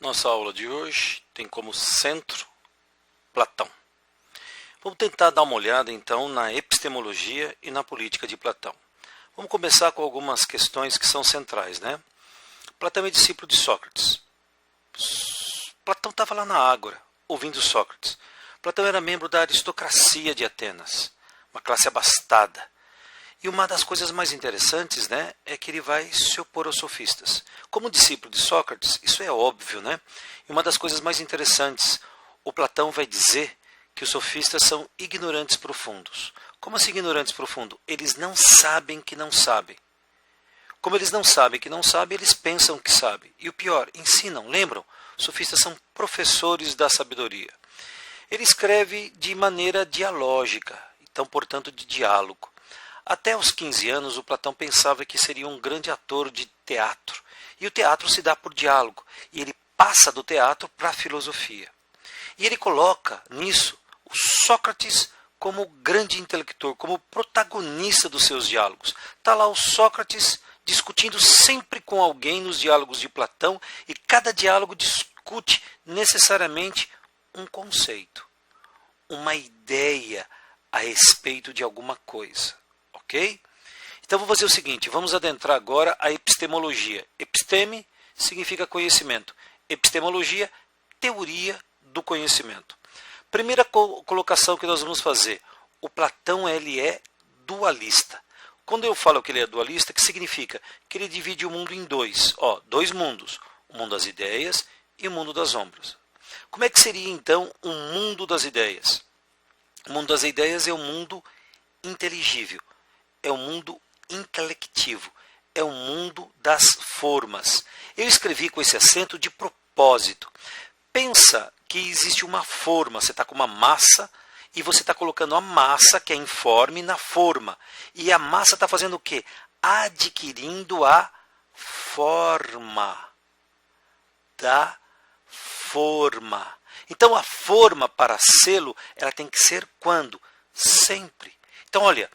Nossa aula de hoje tem como centro Platão. Vamos tentar dar uma olhada então na epistemologia e na política de Platão. Vamos começar com algumas questões que são centrais, né? Platão é discípulo de Sócrates. Platão estava lá na Ágora, ouvindo Sócrates. Platão era membro da aristocracia de Atenas, uma classe abastada. E uma das coisas mais interessantes, né, é que ele vai se opor aos sofistas. Como discípulo de Sócrates, isso é óbvio, né? E uma das coisas mais interessantes, o Platão vai dizer que os sofistas são ignorantes profundos. Como assim ignorantes profundos? Eles não sabem que não sabem. Como eles não sabem que não sabem, eles pensam que sabem. E o pior, ensinam, lembram? Os sofistas são professores da sabedoria. Ele escreve de maneira dialógica, então, portanto, de diálogo. Até os 15 anos, o Platão pensava que seria um grande ator de teatro. E o teatro se dá por diálogo. E ele passa do teatro para a filosofia. E ele coloca nisso o Sócrates como grande intelector, como protagonista dos seus diálogos. Está lá o Sócrates discutindo sempre com alguém nos diálogos de Platão, e cada diálogo discute necessariamente um conceito, uma ideia a respeito de alguma coisa. Ok? Então vou fazer o seguinte, vamos adentrar agora a epistemologia. Episteme significa conhecimento. Epistemologia, teoria do conhecimento. Primeira colocação que nós vamos fazer. O Platão ele é dualista. Quando eu falo que ele é dualista, que significa? Que ele divide o mundo em dois. Dois mundos. O mundo das ideias e o mundo das sombras. Como é que seria então o mundo das ideias? O mundo das ideias é o mundo inteligível. É o mundo intelectivo, é o mundo das formas. Eu escrevi com esse acento de propósito. Pensa que existe uma forma, você está com uma massa e você está colocando a massa, que é informe, na forma. E a massa está fazendo o quê? Adquirindo a forma da forma. Então a forma para selo, ela tem que ser quando? Sempre. Então olha,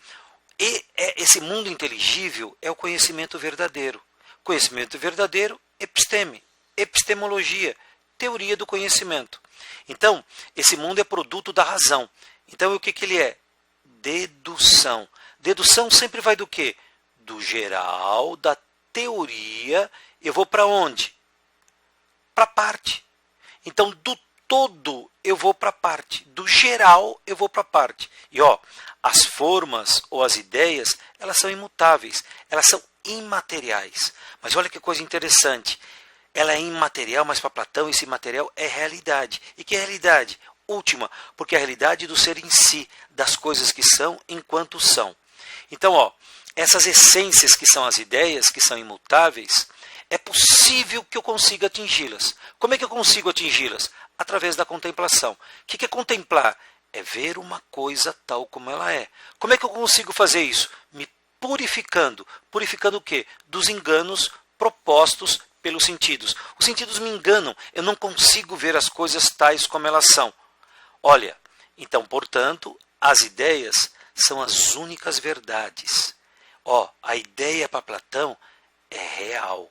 esse mundo inteligível é o conhecimento verdadeiro. Conhecimento verdadeiro, episteme, epistemologia, teoria do conhecimento. Então, esse mundo é produto da razão. Então, o que ele é? Dedução. Dedução sempre vai do quê? Do geral, da teoria. Eu vou para onde? Para a parte. Então, do todo eu vou para a parte. Do geral eu vou para a parte. E as formas ou as ideias, elas são imutáveis, elas são imateriais. Mas olha que coisa interessante, ela é imaterial, mas para Platão esse imaterial é realidade. E que é realidade? Última, porque é a realidade do ser em si, das coisas que são enquanto são. Então, essas essências que são as ideias, que são imutáveis, é possível que eu consiga atingi-las. Como é que eu consigo atingi-las? Através da contemplação. O que é contemplar? É ver uma coisa tal como ela é. Como é que eu consigo fazer isso? Me purificando. Purificando o quê? Dos enganos propostos pelos sentidos. Os sentidos me enganam. Eu não consigo ver as coisas tais como elas são. Olha, então, portanto, as ideias são as únicas verdades. A ideia para Platão é real.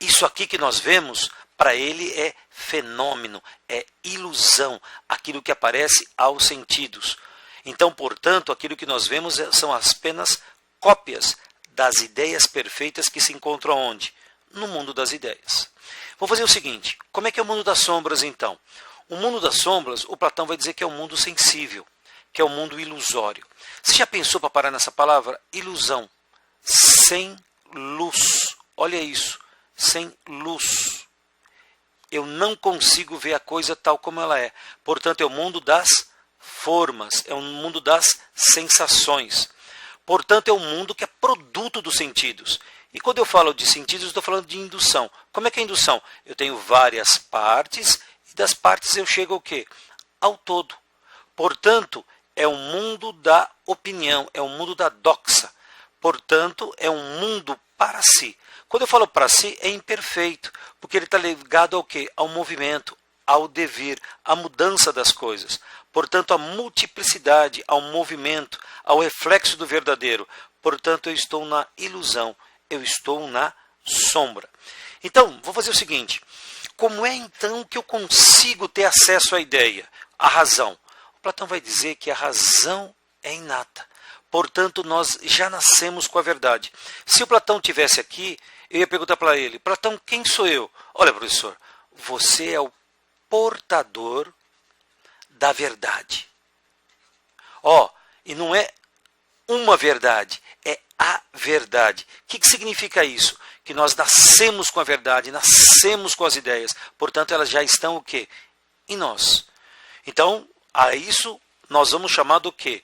Isso aqui que nós vemos, para ele é fenômeno, é ilusão, aquilo que aparece aos sentidos. Então, portanto, aquilo que nós vemos são apenas cópias das ideias perfeitas que se encontram onde? No mundo das ideias. Vou fazer o seguinte, como é que é o mundo das sombras então? O mundo das sombras, o Platão vai dizer que é um mundo sensível, que é um mundo ilusório. Você já pensou para parar nessa palavra? Ilusão, sem luz. Olha isso, sem luz. Eu não consigo ver a coisa tal como ela é. Portanto, é o mundo das formas, é o mundo das sensações. Portanto, é um mundo que é produto dos sentidos. E quando eu falo de sentidos, estou falando de indução. Como é que é a indução? Eu tenho várias partes, e das partes eu chego ao quê? Ao todo. Portanto, é um mundo da opinião, é um mundo da doxa. Portanto, é um mundo para si. Quando eu falo para si, é imperfeito, porque ele está ligado ao quê? Ao movimento, ao devir, à mudança das coisas. Portanto, à multiplicidade, ao movimento, ao reflexo do verdadeiro. Portanto, eu estou na ilusão, eu estou na sombra. Então, vou fazer o seguinte. como é então que eu consigo ter acesso à ideia, à razão? O Platão vai dizer que a razão é inata. Portanto, nós já nascemos com a verdade. Se o Platão tivesse aqui, eu ia perguntar para ele, Platão, quem sou eu? Olha, professor, você é o portador da verdade. E não é uma verdade, é a verdade. O que significa isso? Que nós nascemos com a verdade, nascemos com as ideias. Portanto, elas já estão o quê? Em nós. Então, a isso nós vamos chamar do quê?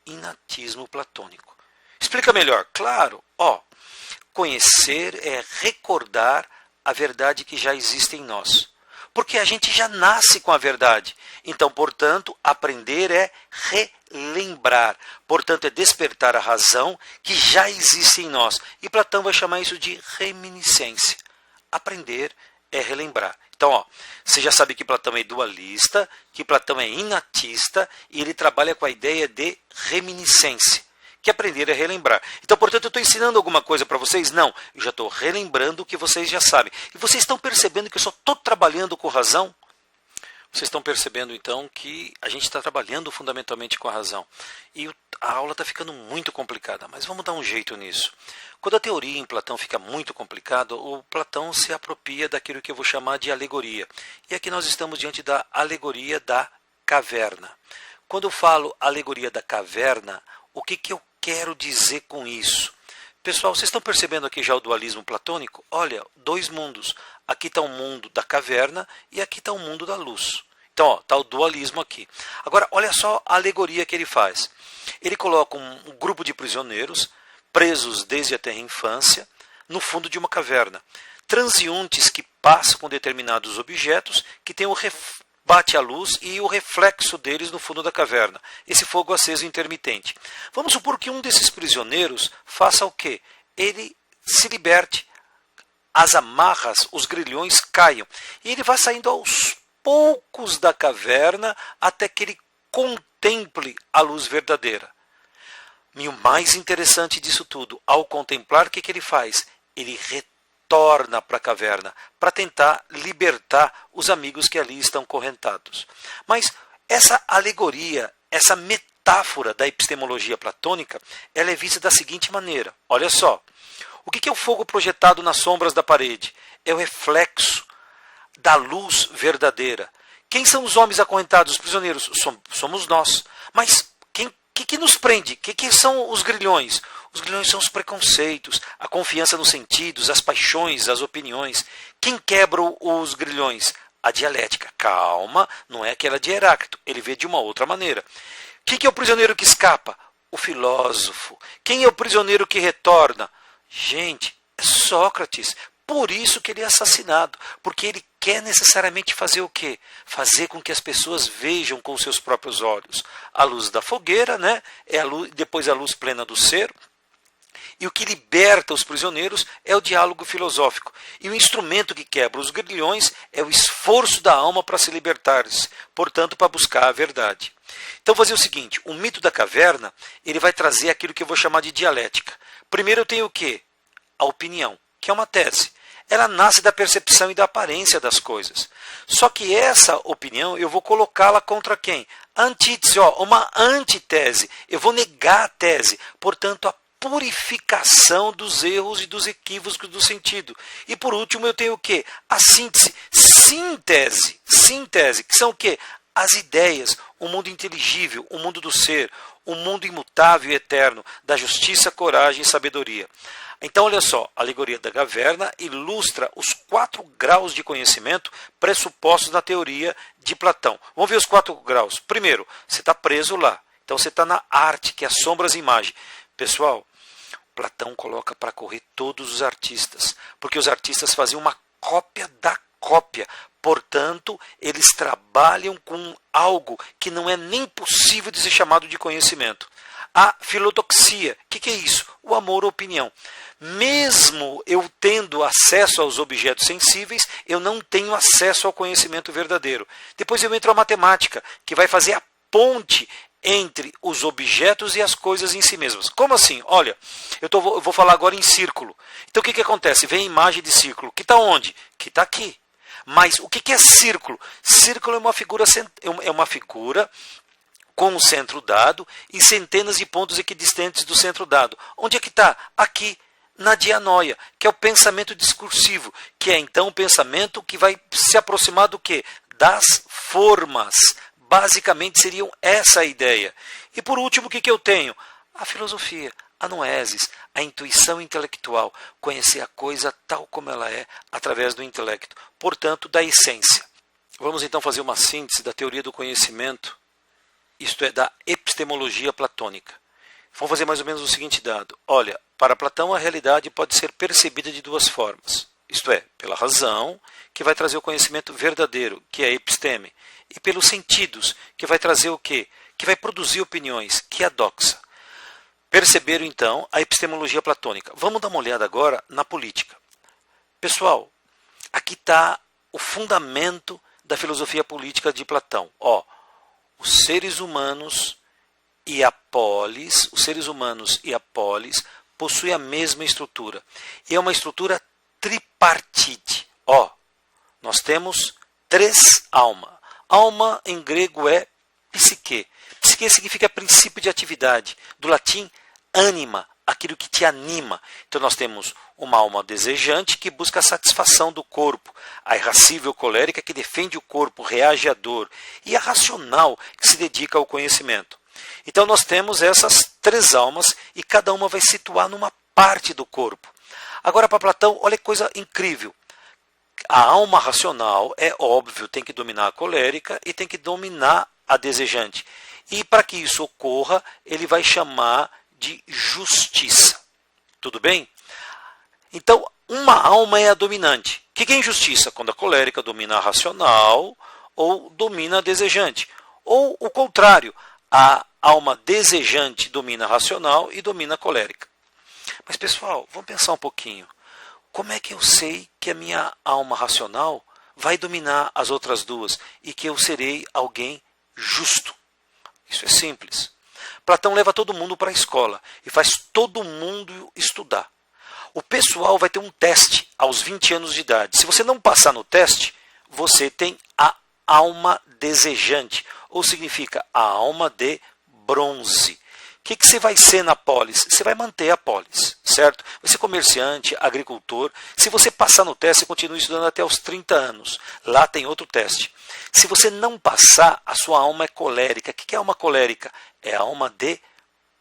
Inatismo platônico. Explica melhor. Claro, conhecer é recordar a verdade que já existe em nós. Porque a gente já nasce com a verdade. Então, portanto, aprender é relembrar. Portanto, é despertar a razão que já existe em nós. E Platão vai chamar isso de reminiscência. Aprender é relembrar. Então, você já sabe que Platão é dualista, que Platão é inatista, e ele trabalha com a ideia de reminiscência, que aprender é relembrar. Então, portanto, eu estou ensinando alguma coisa para vocês? Não, eu já estou relembrando o que vocês já sabem. E vocês estão percebendo que eu só estou trabalhando com razão? Vocês estão percebendo, então, que a gente está trabalhando fundamentalmente com a razão. E a aula está ficando muito complicada, mas vamos dar um jeito nisso. Quando a teoria em Platão fica muito complicada, o Platão se apropria daquilo que eu vou chamar de alegoria. E aqui nós estamos diante da alegoria da caverna. Quando eu falo alegoria da caverna, o que eu quero dizer com isso? Pessoal, vocês estão percebendo aqui já o dualismo platônico? Olha, dois mundos. Aqui está o mundo da caverna e aqui está o mundo da luz. Então, está o dualismo aqui. Agora, olha só a alegoria que ele faz. Ele coloca um grupo de prisioneiros, presos desde a terra infância, no fundo de uma caverna. Transeuntes que passam com determinados objetos, que tem bate a luz e o reflexo deles no fundo da caverna. Esse fogo aceso intermitente. Vamos supor que um desses prisioneiros faça o quê? Ele se liberte. As amarras, os grilhões caiam. E ele vai saindo aos poucos da caverna até que ele contemple a luz verdadeira. E o mais interessante disso tudo, ao contemplar, o que ele faz? Ele retorna para a caverna para tentar libertar os amigos que ali estão correntados. Mas essa alegoria, essa metáfora da epistemologia platônica, ela é vista da seguinte maneira. Olha só, o que é o fogo projetado nas sombras da parede? É o reflexo da luz verdadeira. Quem são os homens acorrentados, os prisioneiros? Somos nós. Mas o que nos prende? O que são os grilhões? Os grilhões são os preconceitos, a confiança nos sentidos, as paixões, as opiniões. Quem quebra os grilhões? A dialética. Calma, não é aquela de Heráclito. Ele vê de uma outra maneira. O que é o prisioneiro que escapa? O filósofo. Quem é o prisioneiro que retorna? Gente, é Sócrates. Por isso que ele é assassinado. Porque ele quer necessariamente fazer o quê? Fazer com que as pessoas vejam com os seus próprios olhos. A luz da fogueira, né? Depois a luz plena do ser. E o que liberta os prisioneiros é o diálogo filosófico. E o instrumento que quebra os grilhões é o esforço da alma para se libertar-se, portanto, para buscar a verdade. Então, vou fazer o seguinte, o mito da caverna, ele vai trazer aquilo que eu vou chamar de dialética. Primeiro eu tenho o quê? A opinião, que é uma tese. Ela nasce da percepção e da aparência das coisas. Só que essa opinião, eu vou colocá-la contra quem? A antítese, uma antitese. Eu vou negar a tese. Portanto, a purificação dos erros e dos equívocos do sentido. E por último eu tenho o quê? A síntese, síntese, que são o quê? As ideias, o mundo inteligível, o mundo do ser, o mundo imutável e eterno, da justiça, coragem e sabedoria. Então, olha só, a alegoria da caverna ilustra os 4 graus de conhecimento pressupostos na teoria de Platão. Vamos ver os 4 graus. Primeiro, você está preso lá. Então, você está na arte, que é sombras e imagem. Pessoal, Platão coloca para correr todos os artistas, porque os artistas faziam uma cópia da cópia. Portanto, eles trabalham com algo que não é nem possível de ser chamado de conhecimento. A filodoxia, o que é isso? O amor à opinião. Mesmo eu tendo acesso aos objetos sensíveis, eu não tenho acesso ao conhecimento verdadeiro. Depois eu entro a matemática, que vai fazer a ponte entre os objetos e as coisas em si mesmas. Como assim? Olha, eu vou falar agora em círculo. Então o que acontece? Vem a imagem de círculo, que está onde? Que está aqui. Mas o que é círculo? Círculo é uma figura com o centro dado e centenas de pontos equidistantes do centro dado. Onde é que está? Aqui, na dianoia, que é o pensamento discursivo, que é então o pensamento que vai se aproximar do quê? Das formas. Basicamente seriam essa a ideia. E por último, o que eu tenho? A filosofia, a noesis, a intuição intelectual, conhecer a coisa tal como ela é, através do intelecto, portanto, da essência. Vamos então fazer uma síntese da teoria do conhecimento, isto é, da epistemologia platônica. Vamos fazer mais ou menos o seguinte dado. Olha, para Platão a realidade pode ser percebida de duas formas. Isto é, pela razão, que vai trazer o conhecimento verdadeiro, que é a episteme, e pelos sentidos, que vai trazer o quê? Que vai produzir opiniões, que é a doxa. Perceberam então a epistemologia platônica. Vamos dar uma olhada agora na política. Pessoal, aqui está o fundamento da filosofia política de Platão. Os seres humanos e a polis, possuem a mesma estrutura. E é uma estrutura tripartite. Nós temos 3 almas. Alma em grego é psique. Psique significa princípio de atividade. Do latim, anima, aquilo que te anima. Então nós temos uma alma desejante que busca a satisfação do corpo, a irascível colérica que defende o corpo, reage à dor, e a racional que se dedica ao conhecimento. Então nós temos essas 3 almas e cada uma vai situar numa parte do corpo. Agora para Platão, olha que coisa incrível. A alma racional, é óbvio, tem que dominar a colérica e tem que dominar a desejante. E para que isso ocorra, ele vai chamar de justiça. Tudo bem? Então, uma alma é a dominante. O que é injustiça? Quando a colérica domina a racional ou domina a desejante. Ou o contrário, a alma desejante domina a racional e domina a colérica. Mas pessoal, vamos pensar um pouquinho. Como é que eu sei que a minha alma racional vai dominar as outras duas e que eu serei alguém justo? Isso é simples. Platão leva todo mundo para a escola e faz todo mundo estudar. O pessoal vai ter um teste aos 20 anos de idade. Se você não passar no teste, você tem a alma desejante, ou significa a alma de bronze. O que você vai ser na polis? Você vai manter a polis, certo? Vai ser comerciante, agricultor. Se você passar no teste, você continua estudando até os 30 anos. Lá tem outro teste. Se você não passar, a sua alma é colérica. O que é alma colérica? É a alma de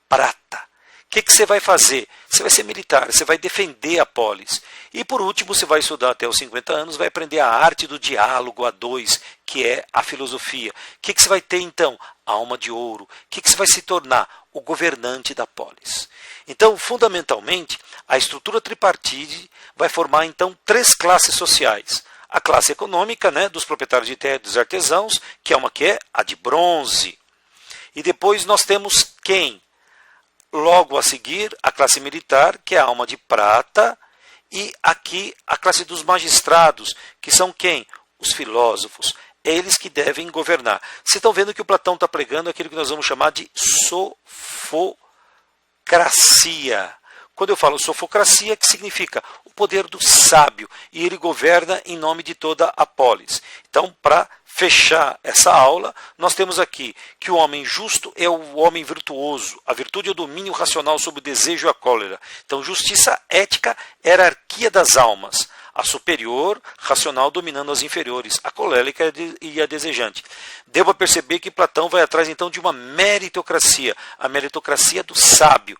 prata. O que você vai fazer? Você vai ser militar, você vai defender a polis. E por último, você vai estudar até os 50 anos, vai aprender a arte do diálogo a 2, que é a filosofia. O que você vai ter então? A alma de ouro. O que você vai se tornar? O governante da polis. Então, fundamentalmente, a estrutura tripartite vai formar então 3 classes sociais. A classe econômica, dos proprietários de terra e dos artesãos, que é a de bronze. E depois nós temos quem? Logo a seguir, a classe militar, que é a alma de prata, e aqui a classe dos magistrados, que são quem? Os filósofos. Eles que devem governar. Vocês estão vendo que o Platão está pregando aquilo que nós vamos chamar de sofocracia. Quando eu falo sofocracia, que significa o poder do sábio, e ele governa em nome de toda a polis. Então, para fechar essa aula, nós temos aqui que o homem justo é o homem virtuoso. A virtude é o domínio racional sobre o desejo e a cólera. Então, justiça ética, hierarquia das almas. A superior, racional, dominando as inferiores, a colérica e a desejante. Devo perceber que Platão vai atrás então de uma meritocracia, a meritocracia do sábio.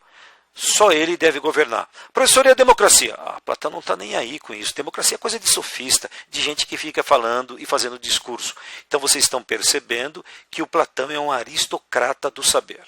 Só ele deve governar. Professor, e a democracia? Platão não está nem aí com isso. Democracia é coisa de sofista, de gente que fica falando e fazendo discurso. Então vocês estão percebendo que o Platão é um aristocrata do saber.